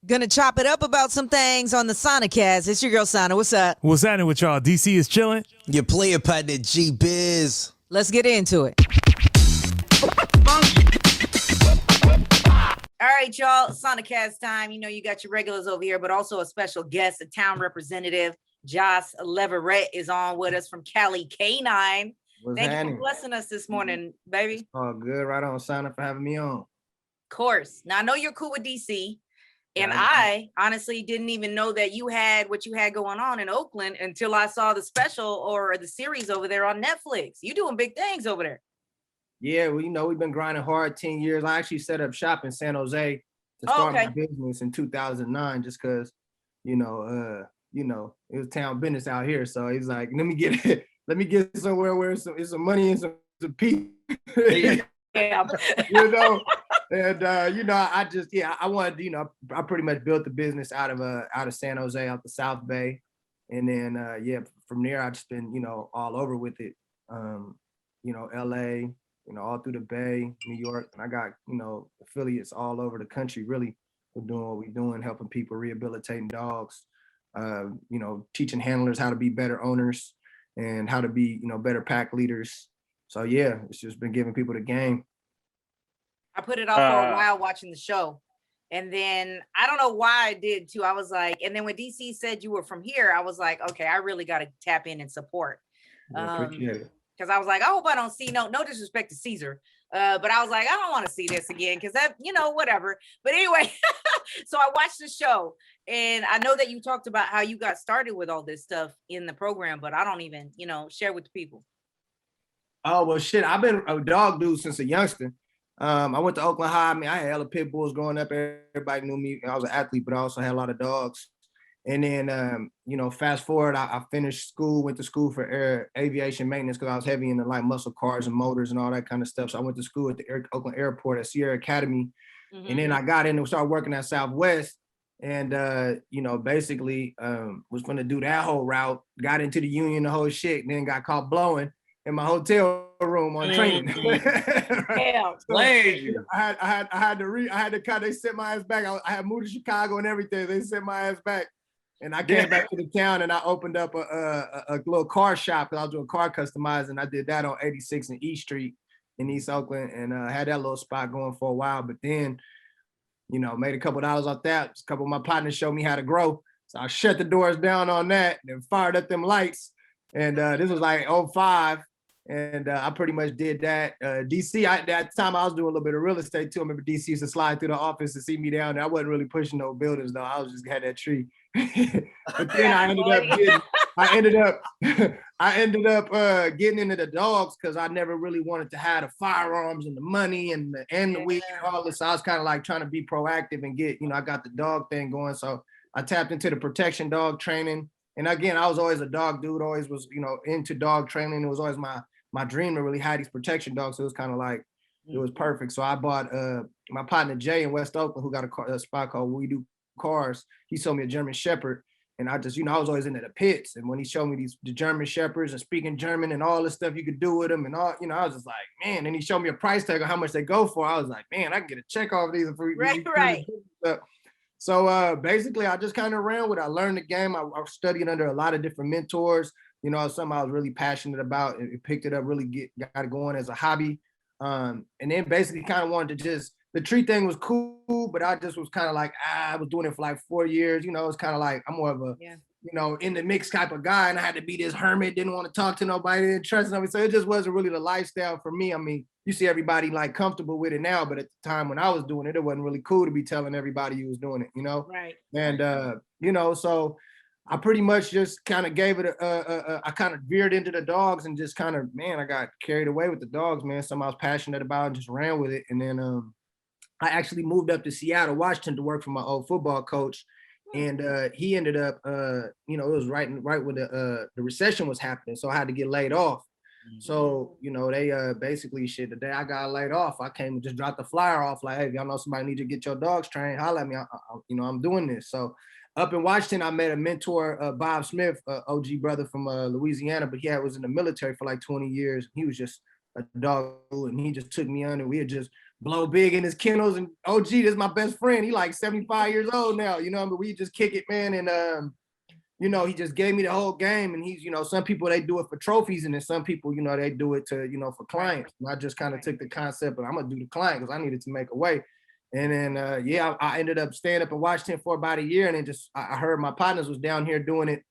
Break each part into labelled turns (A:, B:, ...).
A: Gonna chop it up about some things on the Sanacast. It's your girl Sana. What's up?
B: What's happening with y'all? DC is chilling.
C: Your player partner, G-Biz.
A: Let's get into it. All right, y'all. Sanacast time. You know, you got your regulars over here, but also a special guest, a town representative. Jas Leverette is on with us from Cali Canine. Thank you for blessing us this morning, baby.
D: Oh, good. Right on, Sana, for having me on.
A: Of course. Now, I know you're cool with DC. And I honestly didn't even know that you had what you had going on in Oakland until I saw the special or the series over there on Netflix. You doing big things over there.
D: Yeah, well, you know, we've been grinding hard 10 years. I actually set up shop in San Jose to start my business in 2009 just because, you know, it was town business out here. So he's like, let me get somewhere where it's some money and some peace.
A: Yeah.
D: You know, and you know, I wanted, you know, I pretty much built the business out of San Jose, out the South Bay, and then from there I just been, you know, all over with it. You know, LA, you know, all through the Bay, New York, and I got, you know, affiliates all over the country. Really, we're doing what we're doing, helping people, rehabilitating dogs. You know, teaching handlers how to be better owners and how to be, you know, better pack leaders. So yeah, it's just been giving people the game.
A: I put it off for a while watching the show. And then I don't know why I did too. I was like, and then when DC said you were from here, I was like, okay, I really got to tap in and support.
D: Appreciate it.
A: Because I was like, I hope I don't see no disrespect to Caesar. But I was like, I don't want to see this again because that, you know, whatever. But anyway, so I watched the show and I know that you talked about how you got started with all this stuff in the program, but I don't even, you know, share with the people.
D: Oh, well, shit, I've been a dog dude since a youngster. I went to Oakland High. I mean, I had hella pit bulls growing up. Everybody knew me. I was an athlete, but I also had a lot of dogs. And then, you know, fast forward, I finished school, went to school for aviation maintenance because I was heavy into like muscle cars and motors and all that kind of stuff. So I went to school at the Oakland Airport at Sierra Academy. Mm-hmm. And then I got in and started working at Southwest. And, you know, basically was going to do that whole route, got into the union, the whole shit, and then got caught blowing in my hotel room on training.
A: Yeah,
D: so I had to kind of, they sent my ass back. I had moved to Chicago and everything. They sent my ass back. And I came back to the town and I opened up a little car shop because I was doing car customizing. I did that on 86 and East Street in East Oakland and had that little spot going for a while. But then, you know, made a couple of dollars off that. A couple of my partners showed me how to grow. So I shut the doors down on that and fired up them lights. And this was like 05. And I pretty much did that. DC, at that time I was doing a little bit of real estate too. I remember DC used to slide through the office to see me down there. I wasn't really pushing no buildings though. I was just had that tree. But then I ended up getting into the dogs because I never really wanted to have the firearms and the money and the weed and all this. So I was kind of like trying to be proactive and get, you know, I got the dog thing going. So I tapped into the protection dog training. And again, I was always a dog dude, always was, you know, into dog training. It was always my dream to really have these protection dogs. So it was kind of like, it was perfect. So I bought my partner Jay in West Oakland, who got a spot called We Do Cars. He sold me a German Shepherd. And I just, you know, I was always into the pits. And when he showed me the German Shepherds and speaking German and all the stuff you could do with them and all, you know, I was just like, man. And he showed me a price tag of how much they go for. I was like, man, I can get a check off these.
A: Right.
D: So basically, I just kind of ran with it. I learned the game. I studied under a lot of different mentors. You know, something I was really passionate about. It picked it up, really got it going as a hobby. And then basically kind of wanted to just, the tree thing was cool, but I just was kind of like, I was doing it for like 4 years. You know, it's kind of like, I'm more of a, you know, in the mix type of guy. And I had to be this hermit, didn't want to talk to nobody, didn't trust nobody. So it just wasn't really the lifestyle for me. I mean, you see everybody like comfortable with it now, but at the time when I was doing it, it wasn't really cool to be telling everybody you was doing it, you know?
A: Right.
D: And, you know, so I pretty much just kind of gave it I kind of veered into the dogs and just kind of, man, I got carried away with the dogs, man. Something I was passionate about and just ran with it. And then I actually moved up to Seattle, Washington to work for my old football coach. And he ended up, you know, it was right when the recession was happening. So I had to get laid off. So, you know, they basically the day I got laid off, I came and just dropped the flyer off like, hey, if y'all know somebody need to get your dogs trained, holla at me. You know, I'm doing this. So up in Washington, I met a mentor, Bob Smith, OG brother from Louisiana, but he was in the military for like 20 years. He was just a dog, and he just took me under. We had just blow big in his kennels. And OG, this is my best friend. He like 75 years old now. You know, but we just kick it, man. And you know, he just gave me the whole game. And he's, you know, some people they do it for trophies, and then some people, you know, they do it to, you know, for clients. And I just kind of took the concept of I'm gonna do the client because I needed to make a way. And then yeah, I ended up staying up in Washington for about a year, and then just I heard my partners was down here doing it,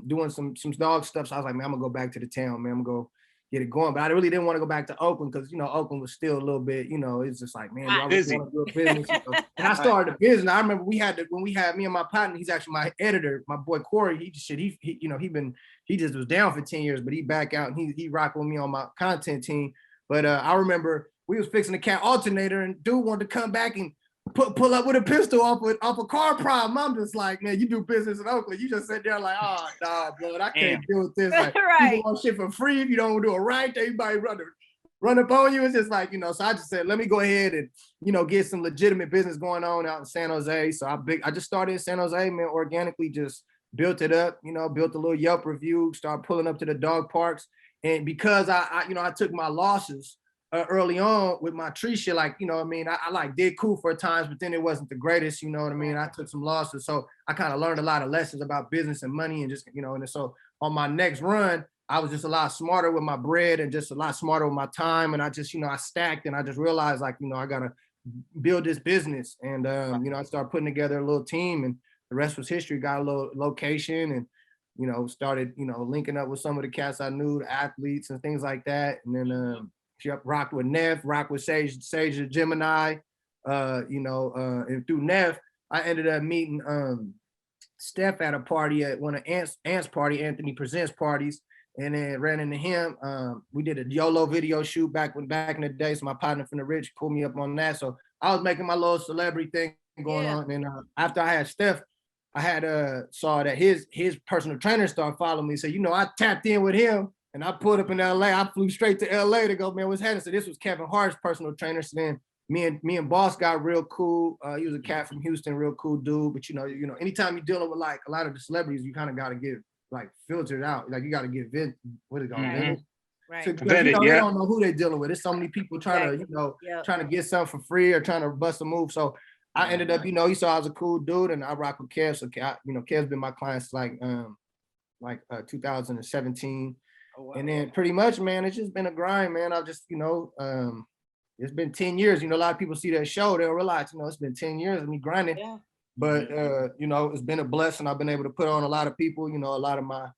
D: doing some dog stuff. So I was like, man, I'm gonna go back to the town, man. I'm gonna go get it going. But I really didn't want to go back to Oakland because, you know, Oakland was still a little bit, you know, it's just like, man, do I really want to do a business? You know? And I started a business. I remember when we had me and my partner, he's actually my editor, my boy Corey. He you know, he just was down for 10 years, but he back out and he rocked with me on my content team. But I remember we was fixing the cat alternator, and dude wanted to come back and pull up with a pistol off a car problem. I'm just like, man, you do business in Oakland. You just sit there like, oh, nah, bro, I can't deal with this. Like,
A: Right.
D: people want shit for free. If you don't do it right, everybody run up on you. It's just like, you know, so I just said, let me go ahead and, you know, get some legitimate business going on out in San Jose. So I just started in San Jose, man, organically just built it up, you know, built a little Yelp review, started pulling up to the dog parks. And because I you know, I took my losses early on with my tree shit, like, you know what I mean? I like did cool for times, but then it wasn't the greatest, you know what I mean? I took some losses. So I kind of learned a lot of lessons about business and money and just, you know, and so on my next run, I was just a lot smarter with my bread and just a lot smarter with my time. And I just, you know, I stacked and I just realized like, you know, I got to build this business. And, you know, I started putting together a little team, and the rest was history. Got a little location and, you know, started, you know, linking up with some of the cats I knew, the athletes and things like that. And then, rocked with Neff, rocked with Sage the Gemini, you know, and through Neff, I ended up meeting Steph at a party at one of Ant's party, Anthony Presents parties, and then ran into him. We did a YOLO video shoot back in the day, so my partner from the Rich pulled me up on that. So I was making my little celebrity thing going on, and after I had Steph, I had saw that his personal trainer started following me. So, you know, I tapped in with him. And I pulled up in LA. I flew straight to LA to go, man, what's happening? So this was Kevin Hart's personal trainer. So then me and Boss got real cool. He was a cat from Houston, real cool dude. But you know, anytime you're dealing with like a lot of the celebrities, you kind of got to get like filtered out. Like you got to get what is it called?
A: Right.
D: So, because, you know, they don't know who they're dealing with. There's so many people trying to, you know, trying to get something for free or trying to bust a move. So I ended up, you know, he saw I was a cool dude, and I rock with Kev. So you know, Kev's been my client like 2017. Oh, wow. And then pretty much, man, it's just been a grind, man. I've just, you know, it's been 10 years. You know, a lot of people see that show, they'll realize, you know, it's been 10 years of me grinding. Yeah. But, you know, it's been a blessing. I've been able to put on a lot of people, you know, a lot of my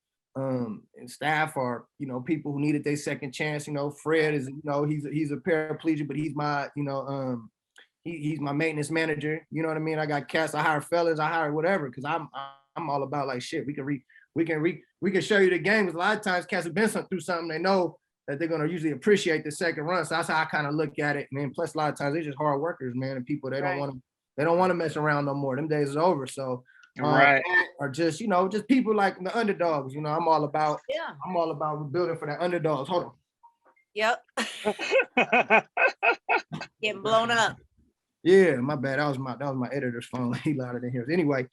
D: staff are, you know, people who needed their second chance. You know, Fred is, you know, he's a paraplegic, but he's my, you know, he's my maintenance manager. You know what I mean? I got cats, I hire fellas, I hire whatever, because I'm all about like shit. We can show you the game, because a lot of times cats have been through something, they know that they're gonna usually appreciate the second run. So that's how I kind of look at it. And then plus a lot of times they're just hard workers, man, and people they don't want to mess around no more. Them days is over. So or just, you know, just people like the underdogs. You know, I'm all about building for the underdogs. Hold on.
A: Yep. Getting blown up.
D: Yeah, my bad. That was my editor's phone. He louder than his. Anyway,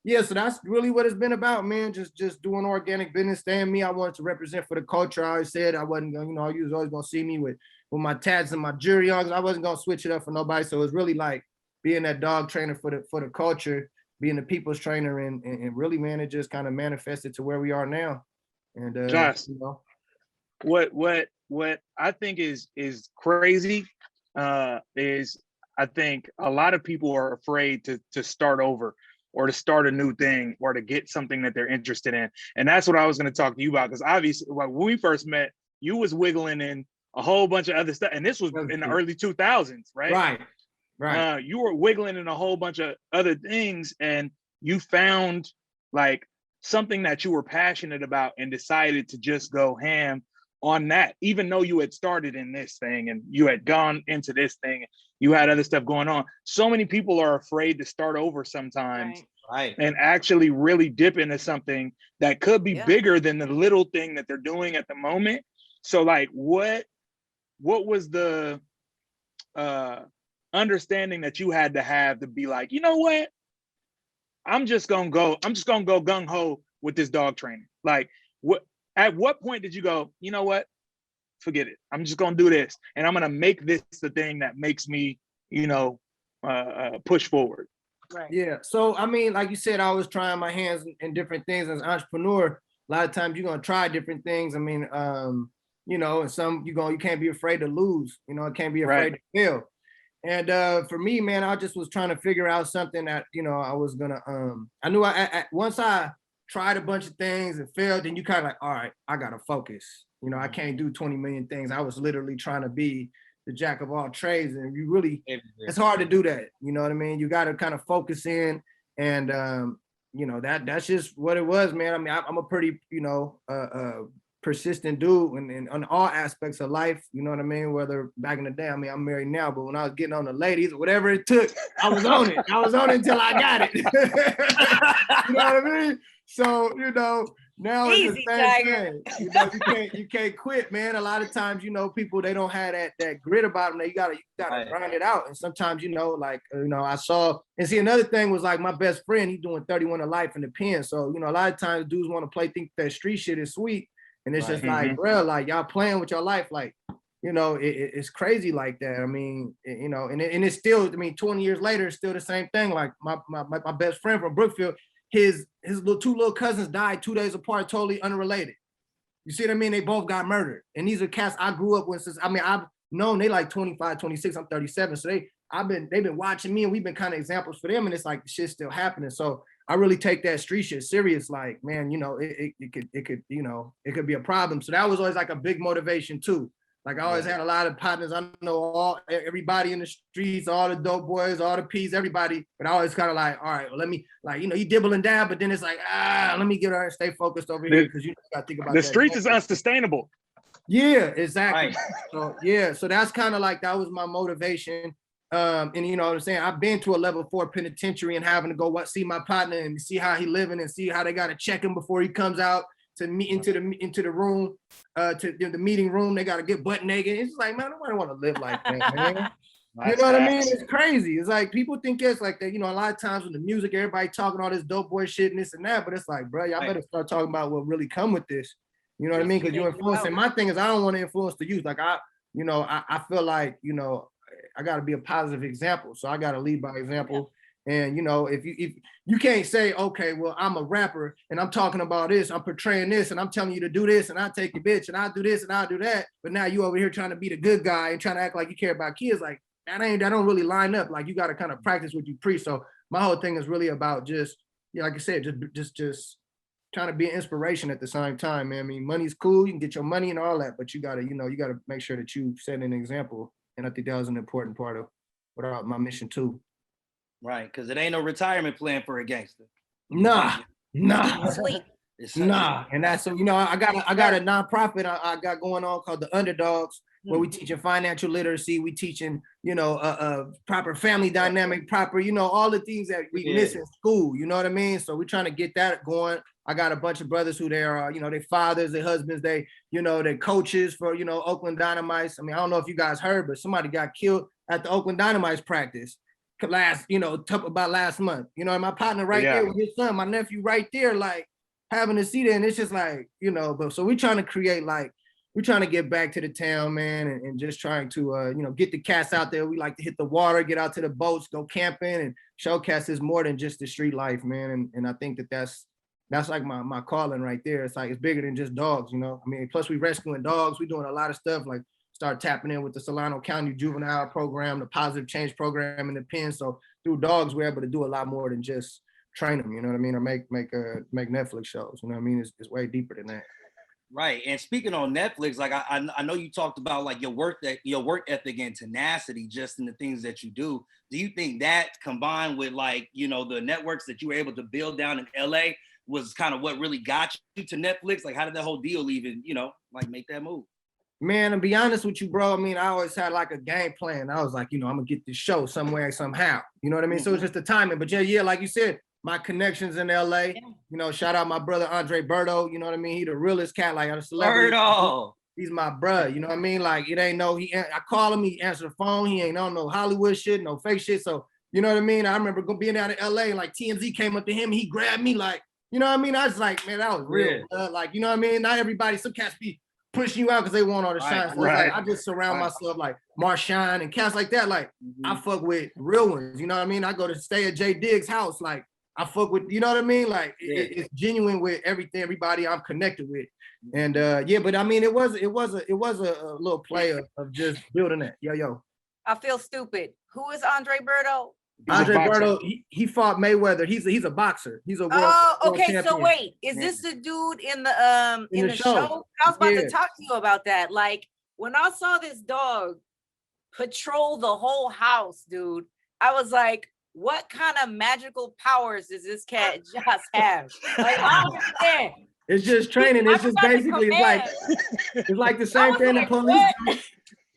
D: yeah, so that's really what it's been about, man. Just doing organic business, staying me. I wanted to represent for the culture. I always said I wasn't gonna, you know, you was always gonna see me with my tats and my jury on. I wasn't gonna switch it up for nobody. So it's really like being that dog trainer for the culture, being the people's trainer, and really, man, it just kind of manifested to where we are now. And
E: Jas,
D: you know,
E: what I think is crazy is I think a lot of people are afraid to start over, or to start a new thing, or to get something that they're interested in. And that's what I was going to talk to you about, because obviously when we first met, you was wiggling in a whole bunch of other stuff, and this was in the early 2000s, right? Right. You were wiggling in a whole bunch of other things, and you found like something that you were passionate about and decided to just go ham on that, even though you had started in this thing and you had gone into this thing, you had other stuff going on. So many people are afraid to start over sometimes, right? And actually really dip into something that could be bigger than the little thing that they're doing at the moment. So like, what was the understanding that you had to have to be like, you know what, I'm just gonna go gung-ho with this dog training? Like, at what point did you go, you know what, forget it. I'm just gonna do this, and I'm gonna make this the thing that makes me, push forward.
A: Right.
D: Yeah. So I mean, like you said, I was trying my hands in different things as an entrepreneur. A lot of times you're gonna try different things. I mean, and some you can't be afraid to lose. You can't be afraid to fail. And for me, man, I just was trying to figure out something that I was gonna. I knew once I tried a bunch of things and failed, then you kind of like, all right, I gotta focus. I can't do 20 million things. I was literally trying to be the jack of all trades, and you really, it's hard to do that. You know what I mean? You got to kind of focus in, and that's just what it was, man. I mean, I'm a pretty, persistent dude and on all aspects of life, you know what I mean? Whether back in the day, I mean, I'm married now, but when I was getting on the ladies or whatever it took, I was on it. I was on it until I got it. You know what I mean? So, now it's the same thing. You can't quit, man. A lot of times, people, they don't have that grit about them. You gotta grind it out. And sometimes, I saw, and see, another thing was like my best friend, he's doing 31 of life in the pen. So, a lot of times dudes want to think that street shit is sweet. And it's just like, bro, like y'all playing with your life. Like, it's crazy like that. I mean, and it's still, 20 years later, it's still the same thing. Like my best friend from Brookfield, his two little cousins died 2 days apart, totally unrelated. You see what I mean? They both got murdered. And these are cats I grew up with since, I've known they like 25, 26, I'm 37. So they've been watching me, and we've been kind of examples for them. And it's like the shit's still happening. So I really take that street shit serious. Like, man, it could be a problem. So that was always like a big motivation too. Like I always had a lot of partners. I know everybody in the streets, all the dope boys, all the P's, everybody. But I always kind of like, all right, well, let me, like, you dibble and dab, but then it's like, let me get her and stay focused over here, because got to think about
E: the streets is unsustainable.
D: Yeah, exactly. Right. So that's kind of like, that was my motivation. And you know what I'm saying? I've been to a level 4 penitentiary and having to go see my partner and see how he living and see how they got to check him before he comes out to meet into the room, to the meeting room. They got to get butt naked. It's like, man, nobody want to live like that, man. You know what I mean? It's crazy. It's like people think it's like that. A lot of times with the music, everybody talking all this dope boy shit and this and that, but it's like, bro, y'all better start talking about what really come with this. You know what I mean? Because you're influencing. My thing is, I don't want to influence the youth. Like I feel like, I got to be a positive example. So I got to lead by example. And, if you can't say, okay, well, I'm a rapper and I'm talking about this, I'm portraying this, and I'm telling you to do this, and I take your bitch and I do this and I'll do that. But now you over here trying to be the good guy and trying to act like you care about kids. Like that don't really line up. Like you got to kind of practice what you preach. So my whole thing is really about just, like I said, just trying to be an inspiration at the same time, man. I mean, money's cool. You can get your money and all that, but you got to make sure that you set an example. And I think that was an important part of what my mission too.
F: Right, because it ain't no retirement plan for a gangster.
D: Nah.
A: Sweet.
D: Nah. And that's, so, I got a nonprofit I got going on called The Underdogs, where we teaching financial literacy. We teaching, proper family dynamic, proper, all the things that we miss in school. You know what I mean? So we're trying to get that going. I got a bunch of brothers who they are, their fathers, their husbands, they coaches for, Oakland Dynamites. I mean, I don't know if you guys heard, but somebody got killed at the Oakland Dynamites practice about last month. And my partner there with his son, my nephew right there, like having a seat there. And it's just like, but so we're trying to create, like, we're trying to get back to the town, man, and just trying to, get the cats out there. We like to hit the water, get out to the boats, go camping, and show cats is more than just the street life, man. And I think that's like my calling right there. It's like, it's bigger than just dogs, I mean, plus we rescuing dogs. We're doing a lot of stuff, like start tapping in with the Solano County Juvenile Program, the Positive Change Program in the pen. So through dogs, we're able to do a lot more than just train them, you know what I mean? Or make Netflix shows, you know what I mean? It's way deeper than that.
F: Right. And speaking on Netflix, like I know you talked about like your work ethic and tenacity just in the things that you do. Do you think that combined with like, the networks that you were able to build down in LA was kind of what really got you to Netflix? Like, how did that whole deal even, like make that move?
D: Man, to be honest with you, bro, I mean, I always had like a game plan. I was like, I'm gonna get this show somewhere, somehow. You know what I mean? So it's just the timing. But yeah, like you said, my connections in LA, shout out my brother Andre Berto, you know what I mean? He the realest cat, like a celebrity.
F: Berto.
D: He's my bruh, you know what I mean? Like it ain't I call him, he answer the phone, he ain't on no Hollywood shit, no fake shit. So, you know what I mean? I remember being down in LA, like TMZ came up to him, he grabbed me, like, you know what I mean? I was like, man, that was real. Like, you know what I mean? Not everybody, some cats be pushing you out because they want all the shine. So it's
E: Right.
D: like I just surround myself like Marshawn and cats like that. Like I fuck with real ones. You know what I mean? I go to stay at Jay Diggs' house. Like I fuck with, you know what I mean? Like it's genuine with everybody I'm connected with. And yeah, but I mean, it was a little play of just building that. Yo.
A: I feel stupid. Who is Andre Berto?
D: Andre Berto, he fought Mayweather. He's a boxer. He's a world.
A: Oh, okay.
D: World
A: So
D: champion.
A: wait, is this the dude in the show? I was about to talk to you about that. Like when I saw this dog patrol the whole house, dude, I was like, what kind of magical powers does this cat just have? Like I don't understand.
D: It's just training. It's just basically it's like the same thing the police do.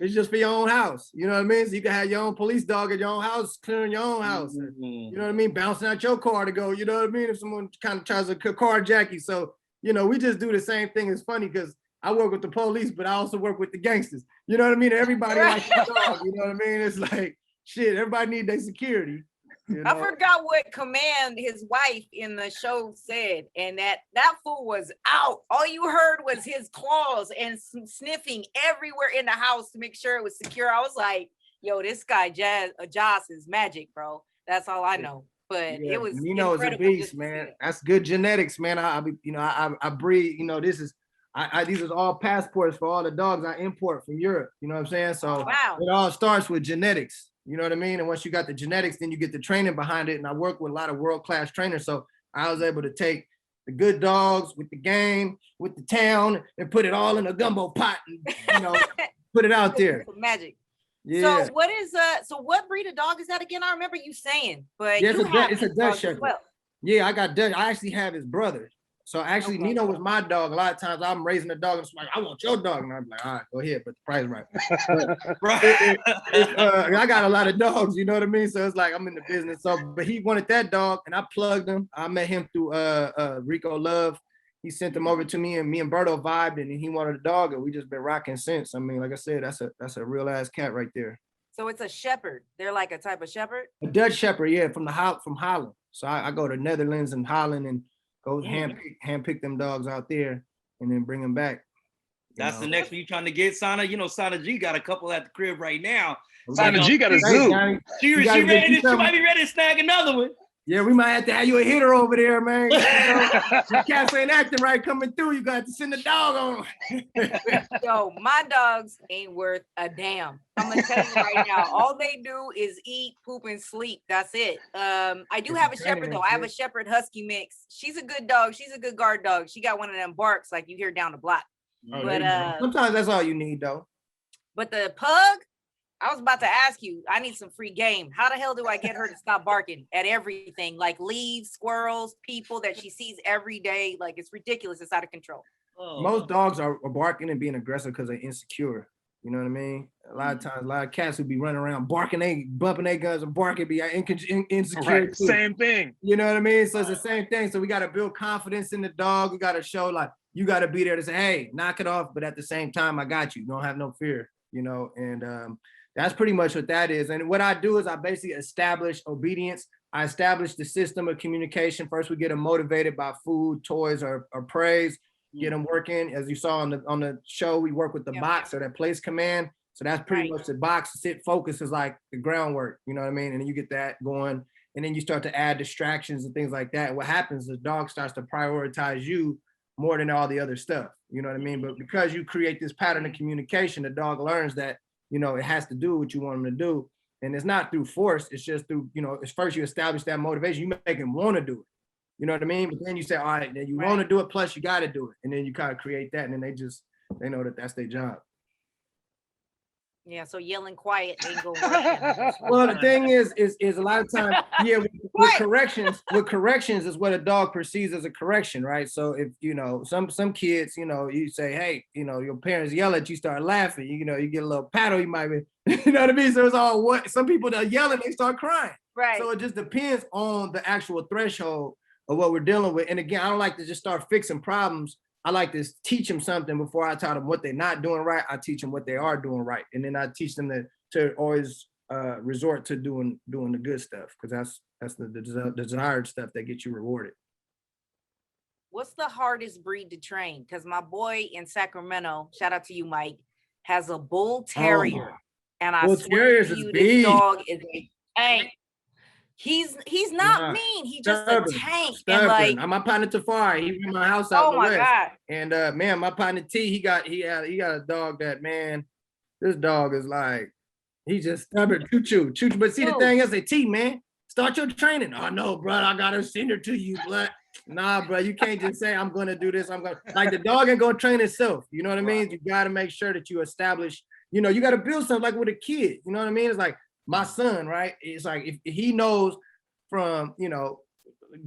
D: It's just for your own house. You know what I mean? So you can have your own police dog at your own house, clearing your own house. You know what I mean? Bouncing out your car to go, you know what I mean? If someone kind of tries to carjack you. So, you know, we just do the same thing. It's funny because I work with the police, but I also work with the gangsters. You know what I mean? Everybody likes the dog. You know what I mean? It's like, shit, everybody need their security. You know? I
A: forgot what Command, his wife in the show said, and that fool was out. All you heard was his claws and sniffing everywhere in the house to make sure it was secure. I was like, yo, this guy Jas is magic, bro. That's all I know. But it was
D: Nino is a beast, man. That's good genetics, man. I breed, you know, these are all passports for all the dogs I import from Europe. You know what I'm saying? So it all starts with genetics. You know what I mean? And once you got the genetics, then you get the training behind it. And I work with a lot of world-class trainers. So I was able to take the good dogs with the game, with the town, and put it all in a gumbo pot and, you know, put it out there.
A: Magic.
D: Yeah.
A: So what breed of dog is that again? I remember you saying, but
D: yeah, it's a Dutch Shepherd. Well. Yeah, I got Dutch. I actually have his brother. So actually, Nino was my dog. A lot of times I'm raising a dog and it's like, I want your dog. And I'm like, all right, go ahead, but the price right. I got a lot of dogs, you know what I mean? So it's like, I'm in the business. So, but he wanted that dog and I plugged him. I met him through Rico Love. He sent him over to me and Berto vibed and he wanted a dog and we just been rocking since. I mean, like I said, that's a real ass cat right there.
A: So it's a shepherd. They're like a type of shepherd?
D: A Dutch Shepherd, yeah, from Holland. So I go to Netherlands and Holland and go handpick them dogs out there and then bring them back.
F: That's the next one you trying to get, Sana. You know, Sana G got a couple at the crib right now.
E: Sana G got a zoo.
F: She might be ready to snag another one.
D: Yeah, we might have to have you a hitter over there, man. You know, the cats ain't acting right coming through. You got to send the dog on.
A: Yo, my dogs ain't worth a damn. I'm gonna tell you right now. All they do is eat, poop, and sleep. That's it. I do have a shepherd though. I have a shepherd husky mix. She's a good dog. She's a good guard dog. She got one of them barks like you hear down the block.
D: Oh, but sometimes that's all you need though.
A: But the pug, I was about to ask you, I need some free game. How the hell do I get her to stop barking at everything? Like leaves, squirrels, people that she sees every day. Like it's ridiculous. It's out of control.
D: Most dogs are barking and being aggressive because they're insecure. You know what I mean? A lot of times, a lot of cats would be running around barking, bumping their guns and barking, be insecure.
E: Right. Same thing.
D: You know what I mean? So it's the same thing. So we got to build confidence in the dog. We got to show like, you got to be there to say, hey, knock it off. But at the same time, I got you. Don't have no fear, you know? And, that's pretty much what that is. And what I do is I basically establish obedience. I establish the system of communication. First, we get them motivated by food, toys, or praise. Get them working. As you saw on the show, we work with the box or that place command. So that's pretty much the box. Sit, focus is like the groundwork. You know what I mean? And then you get that going. And then you start to add distractions and things like that. And what happens is the dog starts to prioritize you more than all the other stuff. You know what I mean? But because you create this pattern of communication, the dog learns that, you know, it has to do what you want them to do. And it's not through force. It's just through, you know, it's first you establish that motivation. You make them want to do it. You know what I mean? But then you say, all right, then you want to do it, plus you got to do it. And then you kind of create that. And then they know that that's their job.
A: Yeah, so yelling quiet ain't going.
D: Well, the thing is a lot of times, with corrections is what a dog perceives as a correction, right? So if, you know, some kids, you know, you say, hey, you know, your parents yell at you, start laughing, you know, you get a little paddle, you might be, you know what I mean? So it's all what some people that are yelling, they start crying.
A: Right.
D: So it just depends on the actual threshold of what we're dealing with. And again, I don't like to just start fixing problems. I like to teach them something before I tell them what they're not doing right. I teach them what they are doing right. And then I teach them to always resort to doing the good stuff, because that's the desired stuff that gets you rewarded.
A: What's the hardest breed to train? Because my boy in Sacramento, shout out to you, Mike, has a bull terrier. And I
D: Bull
A: swear
D: terriers
A: to
D: is
A: you,
D: big.
A: this dog is a tank. He's not
D: Nah,
A: mean. He just a
D: stubborn,
A: tank. And
D: stubborn.
A: like,
D: My partner Tafari, he in my house out
A: oh
D: in the
A: my
D: west.
A: God.
D: And man, my partner T, he got a dog that, man, this dog is like, he's just stubborn, choo. But see, the thing is, T, man, start your training. Oh no, bro, I gotta send her to you, blood. Nah, bro, you can't just say I'm gonna do this. I'm gonna, like, the dog ain't gonna train itself. You know what I mean? You gotta make sure that you establish, you know, you gotta build something like with a kid. You know what I mean? It's like my son, right? It's like if he knows from, you know,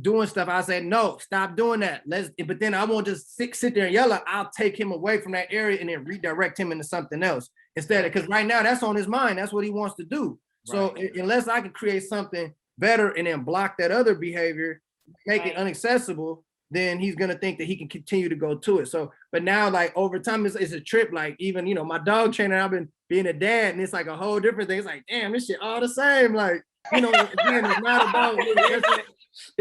D: doing stuff, I say, no, stop doing that. But then I won't just sit there and yell at, I'll take him away from that area and then redirect him into something else instead of, because right now that's on his mind. That's what he wants to do. So unless I can create something better and then block that other behavior, make it inaccessible, then he's gonna think that he can continue to go to it. So, but now, like, over time, it's a trip. Like, even, you know, my dog trainer, I've been being a dad, and it's like a whole different thing. It's like, damn, this shit all the same. Like, you know, again, it's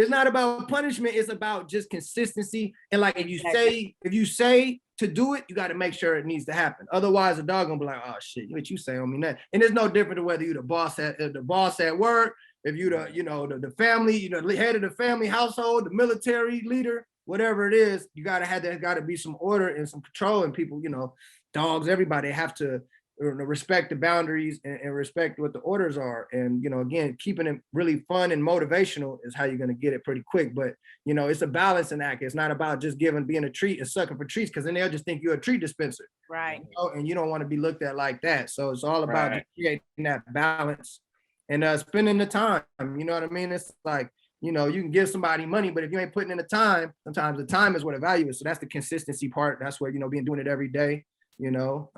D: not about punishment. It's about just consistency. And like, if you say to do it, you got to make sure it needs to happen. Otherwise, the dog gonna be like, oh shit, what you say on me now? And it's no different to whether you the boss at work, if you the family, you know, the head of the family household, the military leader, whatever it is, you gotta have that. Got to be some order and some control. And people, you know, dogs, everybody have to respect the boundaries and respect what the orders are. And, you know, again, keeping it really fun and motivational is how you're going to get it pretty quick. But, you know, it's a balancing act. It's not about just being a treat and sucking for treats, because then they'll just think you're a treat dispenser.
A: Right.
D: You know? And you don't want to be looked at like that. So it's all about just creating that balance and spending the time. You know what I mean? It's like, you know, you can give somebody money, but if you ain't putting in the time, sometimes the time is what the value is. So that's the consistency part. That's where, you know, doing it every day, you know.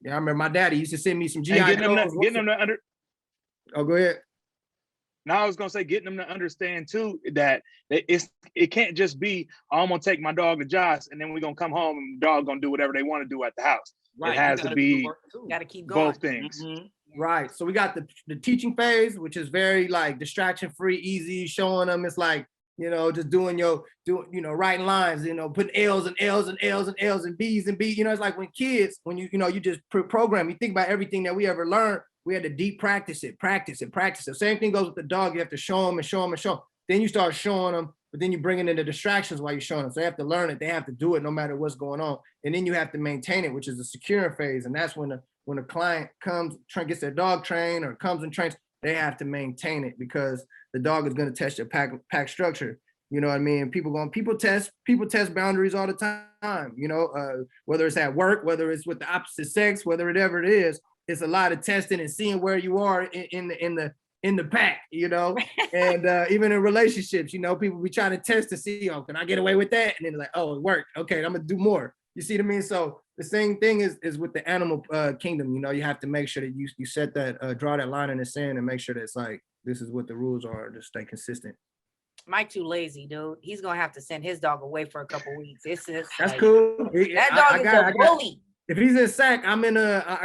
D: Yeah, I remember my daddy used to send me some GI
E: getting them to under.
D: Oh, go ahead.
E: Now I was gonna say, getting them to understand too that it can't just be, oh, I'm gonna take my dog to Jas and then we're gonna come home and the dog gonna do whatever they want to do at the house. Right. It has to be
A: gotta keep going.
E: Both things.
D: Mm-hmm. Right. So we got the teaching phase, which is very like distraction free, easy, showing them it's like, you know, just doing writing lines, you know, putting L's and L's and L's and L's and B's and B. You know, it's like when kids, when you just program, you think about everything that we ever learned, we had to deep practice it. Same thing goes with the dog. You have to show them and show them and show them. Then you start showing them, but then you bring in the distractions while you're showing them. So they have to learn it. They have to do it no matter what's going on. And then you have to maintain it, which is the securing phase. And that's when the client comes, gets their dog trained or comes and trains, they have to maintain it, because the dog is going to test your pack structure. You know what I mean? People test boundaries all the time, you know, whether it's at work, whether it's with the opposite sex, whatever it is, it's a lot of testing and seeing where you are in the pack, you know. And even in relationships, you know, people be trying to test to see, oh, can I get away with that? And then they're like, oh, it worked. Okay, I'm gonna do more. You see what I mean? So the same thing is with the animal kingdom. You know, you have to make sure that you set that, draw that line in the sand and make sure that it's like, this is what the rules are, just stay consistent.
A: Mike too lazy, dude. He's gonna have to send his dog away for a couple weeks. That's like,
D: cool.
A: That dog is a bully.
D: If he's in Sac, I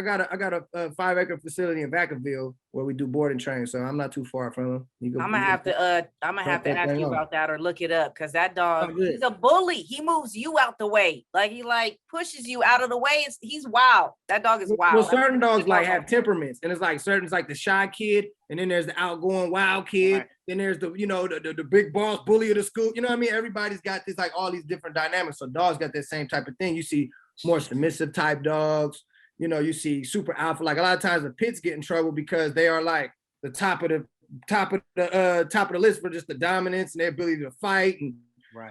D: got a 5-acre facility in Vacaville where we do board and train, so I'm not too far from him. I'm gonna have to
A: ask you about that or look it up, because that dog, he's a bully. He moves you out the way, like he pushes you out of the way. He's wild. That dog is wild.
D: Well, certain dogs have temperaments, and it's like the shy kid, and then there's the outgoing wild kid. Right. Then there's the big boss bully of the school. You know what I mean? Everybody's got this, like, all these different dynamics. So dogs got that same type of thing. You see more submissive type dogs, you know, you see super alpha. Like, a lot of times the pits get in trouble because they are like the top of the list for just the dominance and their ability to fight. And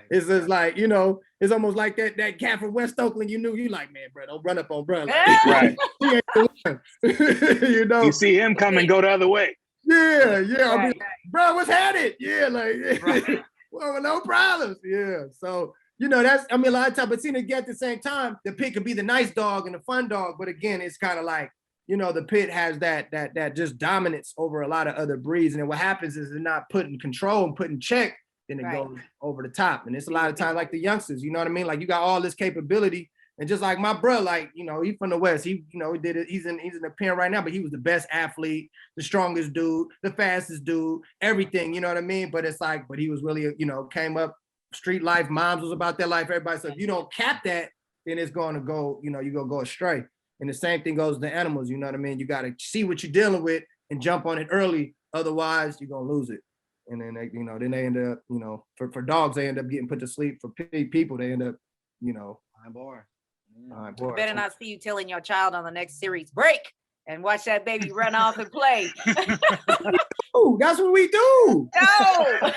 D: it's just like, you know, it's almost like that cat from West Oakland. You like, man, bro, don't run up on bro. Like,
E: right.
D: You know,
E: you see him come and go the other way.
D: Yeah. I'll be like, bro, what's headed? Yeah, like, well, no problems. Yeah. So, you know, a lot of times, but at the same time, the pit could be the nice dog and the fun dog. But again, it's kind of like, you know, the pit has that just dominance over a lot of other breeds. And then what happens is they're not put in control and put in check, then it goes over the top. And it's a lot of times like the youngsters, you know what I mean? Like, you got all this capability. And just like my bro, like, you know, he's from the West. He, you know, he did it. He's in the pen right now, but he was the best athlete, the strongest dude, the fastest dude, everything, you know what I mean? But it's like, but he was really, you know, came up Street Life, Moms was about that life. Everybody said, if you don't cap that, then it's going to go, you're going to go astray. And the same thing goes to animals. You know what I mean? You got to see what you're dealing with and jump on it early. Otherwise, you're going to lose it. And then they end up, for dogs, they end up getting put to sleep. For people, they end up,
F: High bar.
A: I better not see you telling your child on the next series, break, and watch that baby run off and play.
D: Oh, that's what we do.
A: No.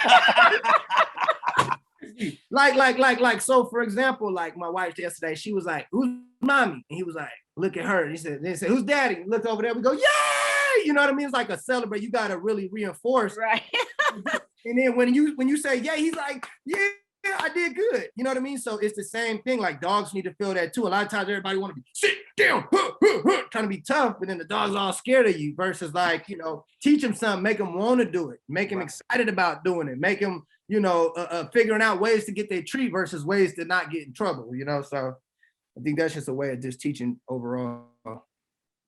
D: Like, so for example, like my wife yesterday, she was like, who's mommy? And he was like, look at her. And they said, who's daddy? Look over there. We go, yay! You know what I mean? It's like a celebrate. You got to really reinforce.
A: Right.
D: And then when you say, yeah, he's like, yeah, I did good. You know what I mean? So it's the same thing. Like dogs need to feel that too. A lot of times everybody want to be sit down, trying to be tough, but then the dog's all scared of you versus like, teach them something, make them want to do it, make them excited about doing it, make them, figuring out ways to get their treat versus ways to not get in trouble, So I think that's just a way of just teaching overall.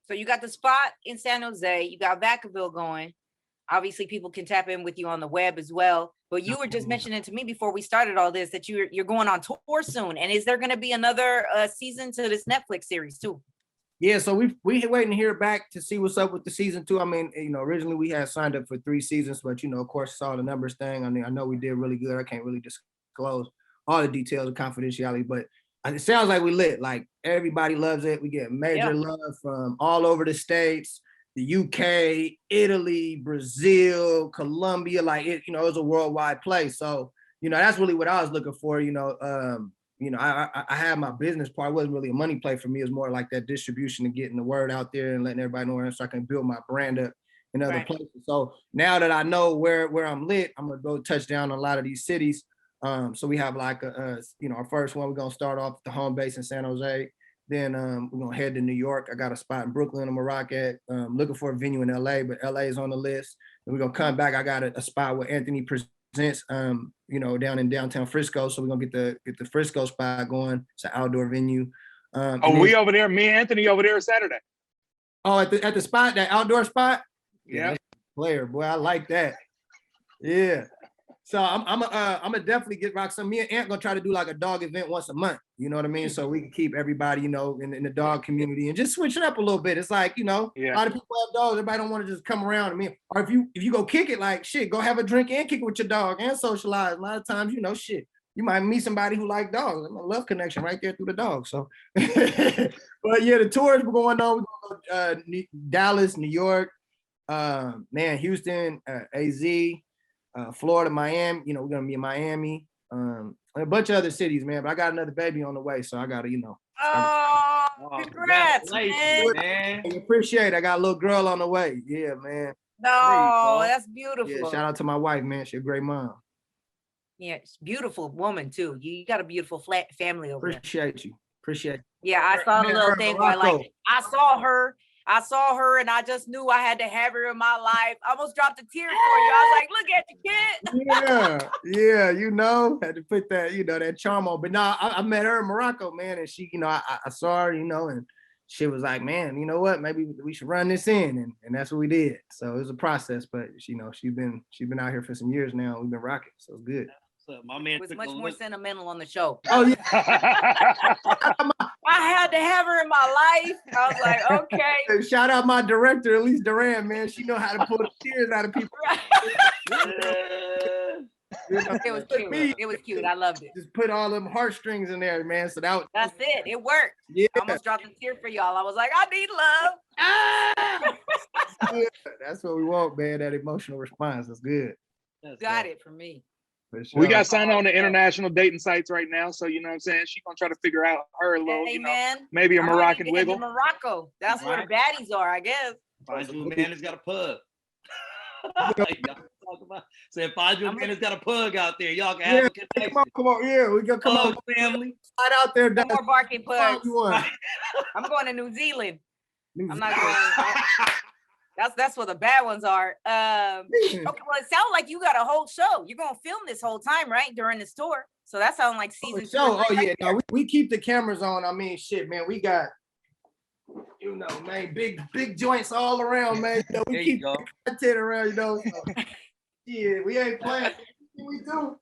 A: So you got the spot in San Jose, you got Vacaville going. Obviously, people can tap in with you on the web as well. But you were just mentioning to me before we started all this that you're going on tour soon. And is there going to be another season to this Netflix series too?
D: Yeah, so we waiting to hear back to see what's up with the season 2. I mean, originally we had signed up for 3 seasons, but of course, saw the numbers thing. I mean, I know we did really good. I can't really disclose all the details of confidentiality, but it sounds like we lit. Like everybody loves it. We get major love from all over the states. The UK, Italy, Brazil, Colombia, like it was a worldwide play. So, that's really what I was looking for. I had my business part. It wasn't really a money play for me. It was more like that distribution and getting the word out there and letting everybody know so I can build my brand up in other places. So now that I know where I'm lit, I'm gonna go touch down on a lot of these cities. So we have like our first one. We're gonna start off at the home base in San Jose. Then we're gonna head to New York. I got a spot in Brooklyn I'm gonna rock at. Looking for a venue in LA, but LA is on the list. And we're gonna come back. I got a spot where Anthony presents, down in downtown Frisco. So we're gonna get the Frisco spot going. It's an outdoor venue.
E: We over there. Me and Anthony over there Saturday.
D: Oh, at the spot, that outdoor spot.
E: Yeah.
D: Player, boy, I like that. Yeah. So I'm gonna definitely get rock some. Me and Ant gonna try to do like a dog event once a month. You know what I mean? So we can keep everybody, in the dog community and just switch it up a little bit. It's like, a lot of people have dogs. Everybody don't want to just come around. I mean, or if you go kick it, like shit, go have a drink and kick it with your dog and socialize. A lot of times, shit, you might meet somebody who like dogs. A love connection right there through the dog. So, but yeah, the tours we're going on. We're going to Dallas, New York, Houston, AZ. Florida, Miami, we're gonna be in Miami, and a bunch of other cities, man. But I got another baby on the way, so I gotta,
A: Oh, congrats, man.
D: I appreciate it. I got a little girl on the way. Yeah, man.
A: No, that's beautiful.
D: Yeah, shout out to my wife, man. She's a great mom.
A: Yeah, it's beautiful woman too. You got a beautiful family over there.
D: Appreciate you.
A: Yeah, I saw the little thing where like I saw her and I just knew I had to have her in my life. I almost dropped a tear for you. I was like, look at the
D: kid. Yeah, had to put that, that charm on. But no, I met her in Morocco, man. And she, I saw her, and she was like, man, you know what? Maybe we should run this in. And that's what we did. So it was a process, but she's been out here for some years now. We've been rocking. So it's good.
F: So my man
A: was much more sentimental on the show.
D: Oh yeah.
A: I had to have her in my life. I was like, okay.
D: Shout out my director, Elise Duran, man. She know how to pull the tears out of people.
A: It was cute. It was cute. I loved it.
D: Just put all them heartstrings in there, man. So
A: that's it. It worked.
D: Yeah.
A: I almost dropped a tear for y'all. I was like, I need love.
D: Yeah, that's what we want, man. That emotional response. That's good.
A: Got it for me.
D: Sure.
E: We got signed on the international dating sites right now, so you know what I'm saying. She's gonna try to figure out her little, maybe a Moroccan wiggle.
A: Morocco, that's where the baddies are, I guess.
F: Find you a man that's got a pug. Find you a man that's got a pug out there. Y'all can have a connection.
D: Come on, yeah, we can come on,
F: family.
D: Right out there,
A: no more barking pugs. I'm going to New Zealand. I'm not going. That's where the bad ones are. Okay, well, it sounds like you got a whole show. You're gonna film this whole time, right? During this tour. So that sounds like season 2.
D: Oh yeah, no, we keep the cameras on. I mean, shit, man, we got, man, big joints all around, man. We keep content around, So, yeah, we ain't playing. We do.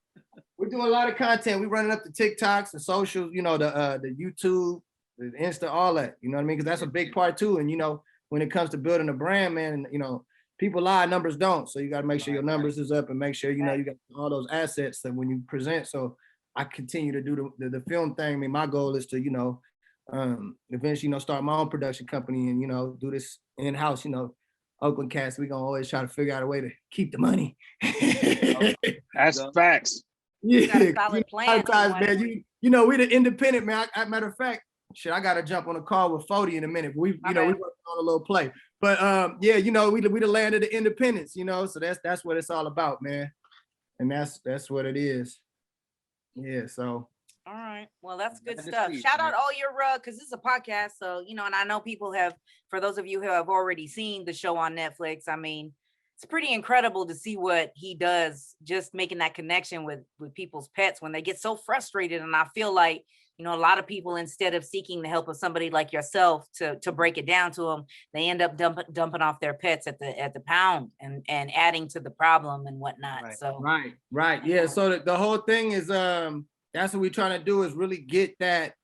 D: We're doing a lot of content. We're running up the TikToks, the socials, you know, the YouTube, the Insta, all that. You know what I mean? Because that's a big part too. And you know, when it comes to building a brand, man, you know, people lie, numbers don't. So you got to make sure your numbers is up and make sure you know you got all those assets that when you present. So I continue to do the film thing. I mean, my goal is to, you know, eventually, you know, start my own production company and, you know, do this in-house, you know. Oakland cats, we gonna always try to figure out a way to keep the money.
E: That's facts.
A: You got a
D: Yeah,
A: solid plan.
D: sometimes, man, you know, we the independent, man. Matter of fact, shit, I gotta jump on a call with 40 in a minute. We, you know, we working on a little play. But yeah, you know, we the land of the independence, you know, so that's what it's all about, man. And that's what it is. Yeah, so.
A: All right. Well, that's good
F: That's
A: stuff.
F: sweet,
A: Shout out
F: man.
A: all your because this is a podcast. So, you know, and I know people have, for those of you who have already seen the show on Netflix, I mean, it's pretty incredible to see what he does, just making that connection with people's pets when they get so frustrated. And I feel like, you know, a lot of people, instead of seeking the help of somebody like yourself to break it down to them, they end up dumping off their pets at the pound and adding to the problem and whatnot.
F: Right.
A: So
D: Right. Yeah. So the whole thing is that's what we're trying to do is really get that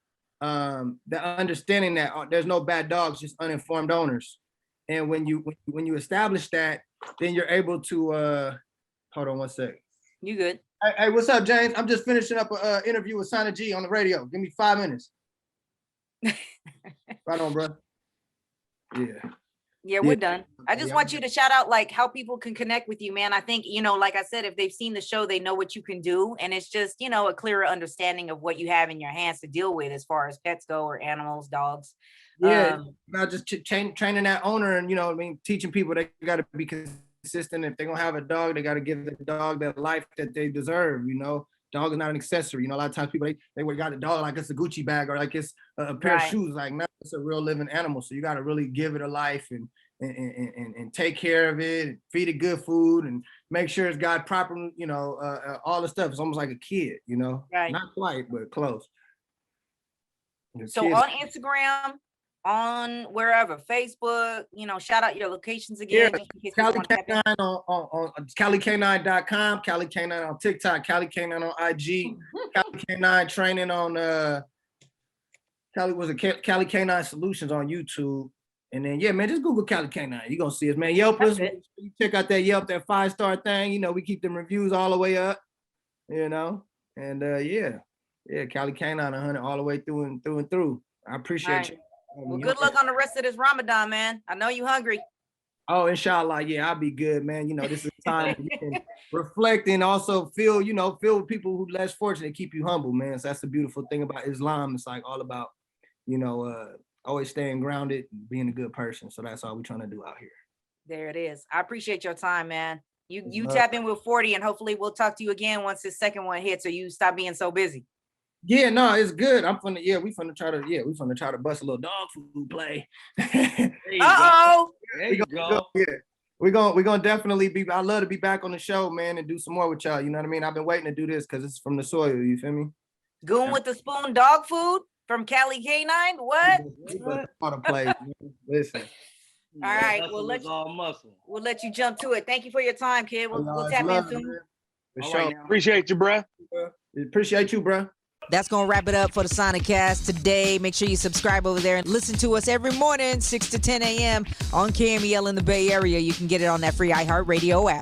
D: the understanding that there's no bad dogs, just uninformed owners. And when you establish that, then you're able to hold on one second.
A: you good.
D: Hey, what's up, James? I'm just finishing up an interview with Sana G on the radio. Give me 5 minutes. Right on, bro. Yeah.
A: Yeah, we're done. I just want you to shout out like how people can connect with you, man. I think, you know, like I said, if they've seen the show, they know what you can do. And it's just, you know, a clearer understanding of what you have in your hands to deal with as far as pets go or animals, dogs.
D: Yeah, about just training that owner and, you know, I mean, teaching people they got to be consistent. If they're going to have a dog, they got to give the dog that life that they deserve, you know. Dog is not an accessory. You know, a lot of times people, they would got a dog like it's a Gucci bag or like it's a pair of shoes. Like, no, it's a real living animal. So you got to really give it a life and take care of it, feed it good food and make sure it's got proper, you know, all the stuff. It's almost like a kid, you know, not quite, but close.
A: So on Instagram, on wherever, Facebook, you know, shout out your locations again.
D: Yeah, Cali Canine on CaliK9.com, Cali Canine on TikTok, Cali Canine on IG, Cali Canine training on Cali Canine Solutions on YouTube. And then yeah, man, just Google Cali Canine. You're gonna see us, man. Yelp us. You check out that Yelp, that 5-star thing. You know, we keep them reviews all the way up, you know. And yeah, Cali Canine 100 all the way through and through. I appreciate you.
A: Well, good luck on the rest of this Ramadan, man. I know you hungry.
D: Oh, inshallah, yeah, I'll be good, man. You know, this is time you can reflect and also feel with people who less fortunate, keep you humble, man. So that's the beautiful thing about Islam. It's like all about, you know, always staying grounded, being a good person. So that's all we're trying to do out here.
A: There it is. I appreciate your time, man. You tap in with 40 and hopefully we'll talk to you again once this second one hits or you stop being so busy.
D: Yeah, no, it's good. We finna try to bust a little dog food play.
A: Uh-oh.
F: There you go.
D: Yeah. We're gonna definitely be. I'd love to be back on the show, man, and do some more with y'all. You know what I mean? I've been waiting to do this because it's from the soil. You feel me?
A: Goon with the spoon dog food from Cali Canine. What?
D: Play. Listen.
A: All right. We'll let you jump to it. Thank you for your time, kid. We'll tap in soon.
D: For sure.
E: Appreciate you, bruh.
D: Appreciate you, bruh.
A: That's going to wrap it up for the Sanacast today. Make sure you subscribe over there and listen to us every morning, 6 to 10 a.m. on KMEL in the Bay Area. You can get it on that free iHeartRadio app.